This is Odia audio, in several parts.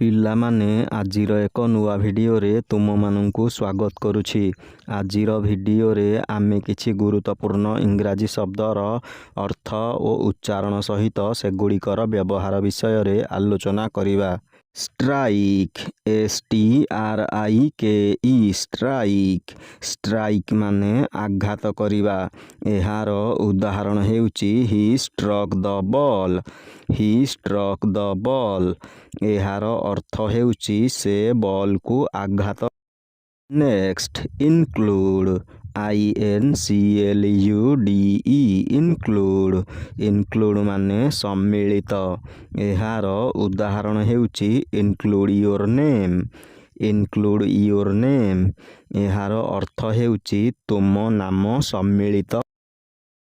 ପିଲାମାନେ ଆଜିର ଏକ ନୂଆ ଭିଡ଼ିଓରେ ତୁମମାନଙ୍କୁ ସ୍ୱାଗତ କରୁଛି। ଆଜିର ଭିଡ଼ିଓରେ ଆମେ କିଛି ଗୁରୁତ୍ୱପୂର୍ଣ୍ଣ ଇଂରାଜୀ ଶବ୍ଦର ଅର୍ଥ ଓ ଉଚ୍ଚାରଣ ସହିତ ସେଗୁଡ଼ିକର ବ୍ୟବହାର ବିଷୟରେ ଆଲୋଚନା କରିବା। Strike, STRIKE, strike. ଷ୍ଟ୍ରାଇକ୍ ମାନେ ଆଘାତ କରିବା। ଏହାର ଉଦାହରଣ ହେଉଛି ହି ଷ୍ଟ୍ରକ୍ ଦ ବଲ୍। ହି ଷ୍ଟ୍ରକ୍ ଦ ବଲ୍। ଏହାର ଅର୍ଥ ହେଉଛି ସେ ବଲକୁ ଆଘାତ। Next, include, INCLUDE, include. Include ମାନେ ସମ୍ମିଳିତ। ଏହାର ଉଦାହରଣ ହେଉଛି include your name. Include your name. ଏହାର ଅର୍ଥ ହେଉଛି ତୁମ ନାମ ସମ୍ମିଳିତ।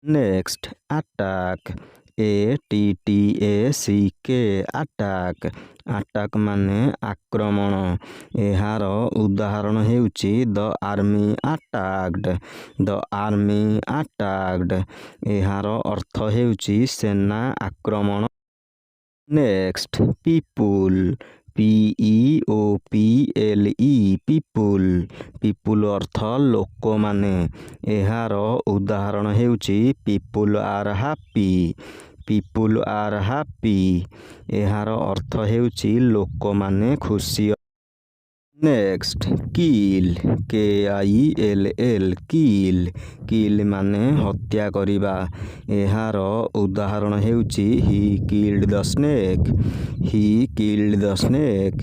Next, attack, ATTACK, attack. Attack ମାନେ ଆକ୍ରମଣ। ଏହାର ଉଦାହରଣ ହେଉଛି ଦ ଆର୍ମି ଆଟାକ୍ଡ। ଦ ଆର୍ମି ଆଟାକ୍ଡ। ଏହାର ଅର୍ଥ ହେଉଛି ସେନା ଆକ୍ରମଣ। Next, people, PEOPLE, people. People ଅର୍ଥ ଲୋକମାନେ। ଏହାର ଉଦାହରଣ ହେଉଛି ପିପୁଲ୍ ଆର୍ ହାପି। ପିପୁଲ୍ ଆର୍ ହାପି। ଏହାର ଅର୍ଥ ହେଉଛି ଲୋକମାନେ ଖୁସି। ନେକ୍ସଟ, କିଲ୍, KILL, କିଲ୍। କିଲ୍ ମାନେ ହତ୍ୟା କରିବା। ଏହାର ଉଦାହରଣ ହେଉଛି ହି କିଲ୍ଡ ଦ ସ୍ନେକ୍। ହି କିଲ୍ଡ ଦ ସ୍ନେକ୍।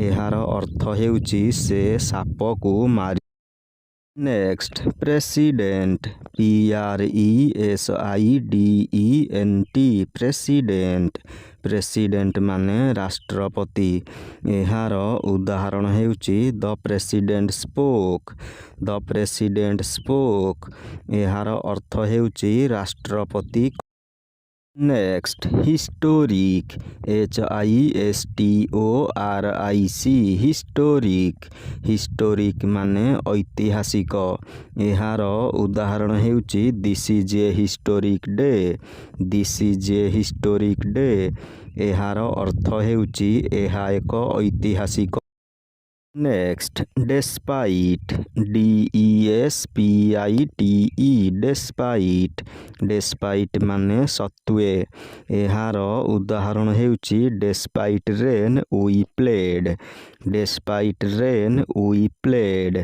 ଏହାର ଅର୍ଥ ହେଉଛି ସେ ସାପକୁ ମାରି। Next, president, PRESIDENT, president. President ମାନେ ରାଷ୍ଟ୍ରପତି। ଏହାର ଉଦାହରଣ ହେଉଛି the president spoke. The president spoke. ଏହାର ଅର୍ଥ ହେଉଛି ରାଷ୍ଟ୍ରପତି। Next, historic, HISTORIC, historic. Historic ମାନେ ଐତିହାସିକ। ଏହାର ଉଦାହରଣ ହେଉଛି this is a historic day. This is a historic day. ଏହାର ଅର୍ଥ ହେଉଛି ଏହା ଏକ ଐତିହାସିକ। Next, ଡେସ୍ପାଇଟ୍, DESPITE, ଡେସ୍ପାଇଟ୍। ଡେସ୍ପାଇଟ୍ ମାନେ ସତ୍ତ୍ୱେ। ଏହାର ଉଦାହରଣ ହେଉଛି despite rain we played. Despite rain we played.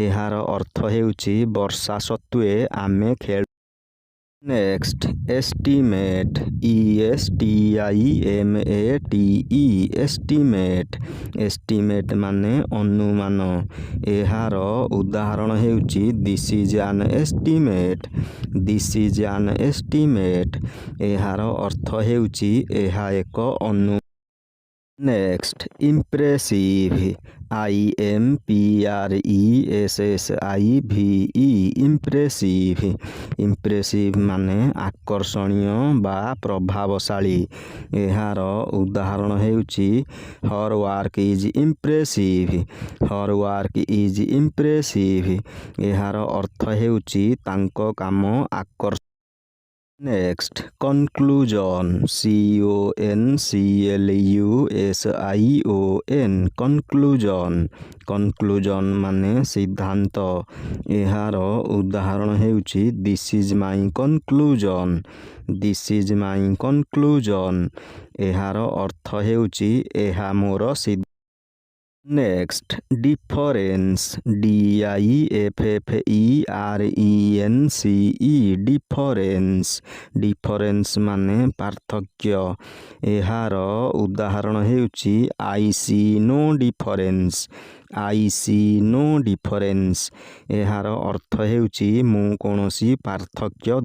ଏହାର ଅର୍ଥ ହେଉଛି ବର୍ଷା ସତ୍ତ୍ୱେ ଆମେ ଖେଳୁ। Next, estimate, ESTIMATE, estimate. Estimate ମାନେ ଅନୁମାନ। ଏହାର ଉଦାହରଣ ହେଉଛି this is an estimate. This is an estimate. ଏହାର ଅର୍ଥ ହେଉଛି ଏହା ଏକ ଅନୁମାନ। Next, impressive, IMPRESSIVE, impressive. Impressive ମାନେ ଆକର୍ଷଣୀୟ ବା ପ୍ରଭାବଶାଳୀ। ଏହାର ଉଦାହରଣ ହେଉଛି her work is impressive. Her work is impressive. ଏହାର ଅର୍ଥ ହେଉଛି ତାଙ୍କ କାମ ଆକର୍ଷଣୀୟ। Next, conclusion, CONCLUSION, conclusion. Conclusion ମାନେ ସିଦ୍ଧାନ୍ତ। ଏହାର ଉଦାହରଣ ହେଉଛି this is my conclusion. This is my conclusion. ଏହାର ଅର୍ଥ ହେଉଛି ଏହା ମୋର ସିଦ୍ଧାନ୍ତ। Next, difference, DIFFERENCE, difference. Difference ମାନେ ପାର୍ଥକ୍ୟ। ଏହାର ଉଦାହରଣ ହେଉଛି I see no difference. I see no difference. ଏହାର ଅର୍ଥ ହେଉଛି ମୁଁ କୌଣସି ପାର୍ଥକ୍ୟ।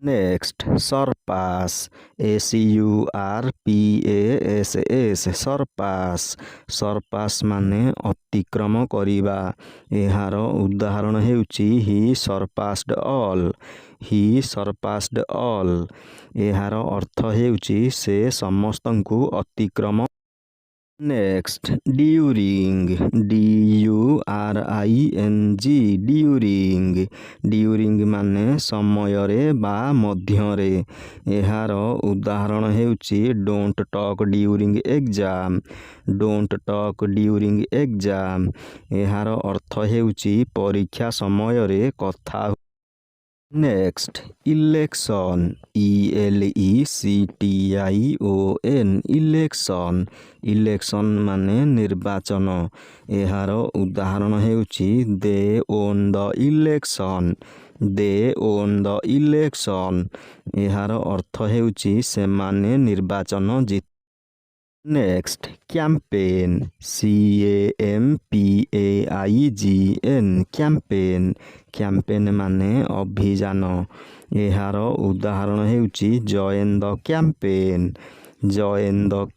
Next, ସର୍ପାସ୍, SURPASS, ସର୍ପାସ୍। ସର୍ପାସ୍ ମାନେ ଅତିକ୍ରମ କରିବା। ଏହାର ଉଦାହରଣ ହେଉଛି ହି ସର୍ପାସ୍ଡ ଅଲ୍। ହି ସର୍ପାସ୍ଡ ଅଲ୍। ଏହାର ଅର୍ଥ ହେଉଛି ସେ ସମସ୍ତଙ୍କୁ ଅତିକ୍ରମ। ନେକ୍ସଟ ଡ୍ୟୁରିଙ୍ଗ DURING ଡ୍ୟୁରିଙ୍ଗ ମାନେ ସମୟରେ ବା ମଧ୍ୟରେ। ଏହାର ଉଦାହରଣ ହେଉଛି ଡୋଣ୍ଟ ଟକ୍ ଡ୍ୟୁରିଙ୍ଗ ଏକ୍ଜାମ୍। ଏହାର ଅର୍ଥ ହେଉଛି ପରୀକ୍ଷା ସମୟରେ କଥା। ନେକ୍ସଟ ଇଲେକ୍ସନ୍ ଇଲେକ୍ସନ୍ ମାନେ ନିର୍ବାଚନ। ଏହାର ଉଦାହରଣ ହେଉଛି ଦେ ଓନ୍ ଦ ଇଲେକ୍ସନ୍। ଏହାର ଅର୍ଥ ହେଉଛି ସେମାନେ ନିର୍ବାଚନ ଜିତ। ନେକ୍ସଟ କ୍ୟାମ୍ପେନ୍ କ୍ୟାମ୍ପେନ୍ ମାନେ ଅଭିଯାନ। ଏହାର ଉଦାହରଣ ହେଉଛି ଜଏନ୍ ଦ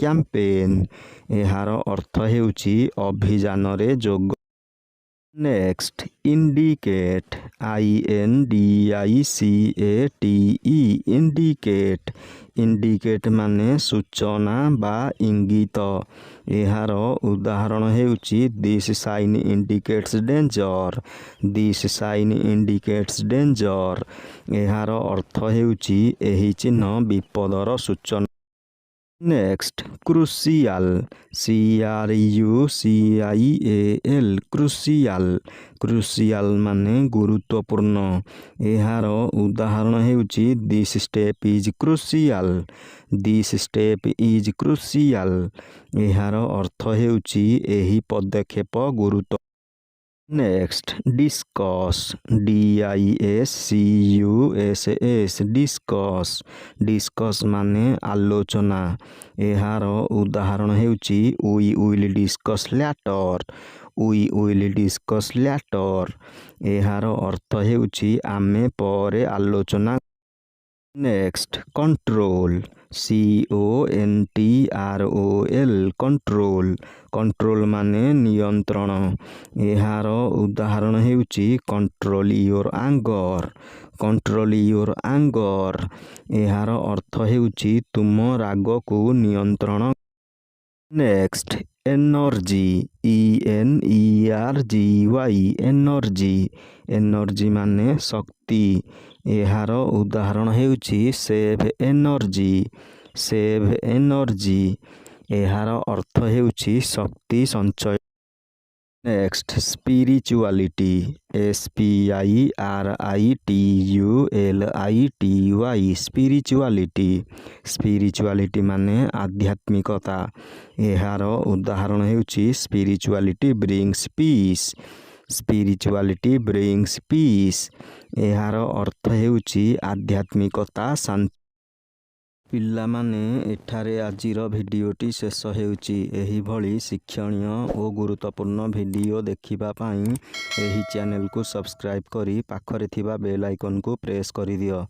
କ୍ୟାମ୍ପେନ୍। ଏହାର ଅର୍ଥ ହେଉଛି ଅଭିଯାନରେ ଯୋଗ। ନେକ୍ସଟ ଇଣ୍ଡିକେଟ୍ ଇଣ୍ଡିକେଟ୍ ମାନେ ସୂଚନା ବା ଇଙ୍ଗିତ। ଏହାର ଉଦାହରଣ ହେଉଛି ଦିସ୍ ସାଇନ୍ ଇଣ୍ଡିକେଟ୍ସ ଡେଞ୍ଜର। ଏହାର ଅର୍ଥ ହେଉଛି ଏହି ଚିହ୍ନ ବିପଦର ସୂଚନା। ନେକ୍ସଟ କ୍ରୁସିଆଲ କ୍ରୁସିଆଲ ମାନେ ଗୁରୁତ୍ୱପୂର୍ଣ୍ଣ। ଏହାର ଉଦାହରଣ ହେଉଛି ଦିସ୍ ଷ୍ଟେପ୍ ଇଜ୍ କ୍ରୁସିଆଲ। ଏହାର ଅର୍ଥ ହେଉଛି ଏହି ପଦକ୍ଷେପ ଗୁରୁତ୍ୱ। ନେକ୍ସଟ ଡିସ୍କସ୍ ଡିସ୍କସ୍ ମାନେ ଆଲୋଚନା। ଏହାର ଉଦାହରଣ ହେଉଛି ୱି ୱିଲ୍ ଡିସ୍କସ୍ ଲ୍ୟାଟର। ଏହାର ଅର୍ଥ ହେଉଛି ଆମେ ପରେ ଆଲୋଚନା। ନେକ୍ସଟ କଣ୍ଟ୍ରୋଲ କଣ୍ଟ୍ରୋଲ ମାନେ ନିୟନ୍ତ୍ରଣ। ଏହାର ଉଦାହରଣ ହେଉଛି କଣ୍ଟ୍ରୋଲ ୟୋର ଆଙ୍ଗର। ଏହାର ଅର୍ଥ ହେଉଛି ତୁମ ରାଗକୁ ନିୟନ୍ତ୍ରଣ। ନେକ୍ସଟ ଏନର୍ଜି ଏନର୍ଜି ମାନେ ଶକ୍ତି। ଏହାର ଉଦାହରଣ ହେଉଛି ସେଭ୍ ଏନର୍ଜି। ଏହାର ଅର୍ଥ ହେଉଛି ଶକ୍ତି ସଞ୍ଚୟ। ନେକ୍ସଟ ସ୍ପିରିଚୁଆଲିଟି ସ୍ପିରିଚୁଆଲିଟି ମାନେ ଆଧ୍ୟାତ୍ମିକତା। ଏହାର ଉଦାହରଣ ହେଉଛି ସ୍ପିରିଚୁଆଲିଟି ବ୍ରିଙ୍ଗସ୍ ପିସ୍। ଏହାର ଅର୍ଥ ହେଉଛି ଆଧ୍ୟାତ୍ମିକତା ଶାନ୍ତି। ପିଲାମାନେ, ଏଠାରେ ଆଜିର ଭିଡ଼ିଓଟି ଶେଷ ହେଉଛି। ଏହିଭଳି ଶିକ୍ଷଣୀୟ ଓ ଗୁରୁତ୍ୱପୂର୍ଣ୍ଣ ଭିଡ଼ିଓ ଦେଖିବା ପାଇଁ ଏହି ଚ୍ୟାନେଲକୁ ସବସ୍କ୍ରାଇବ୍ କରି ପାଖରେ ଥିବା ବେଲ୍ ଆଇକନକୁ ପ୍ରେସ୍ କରିଦିଅ।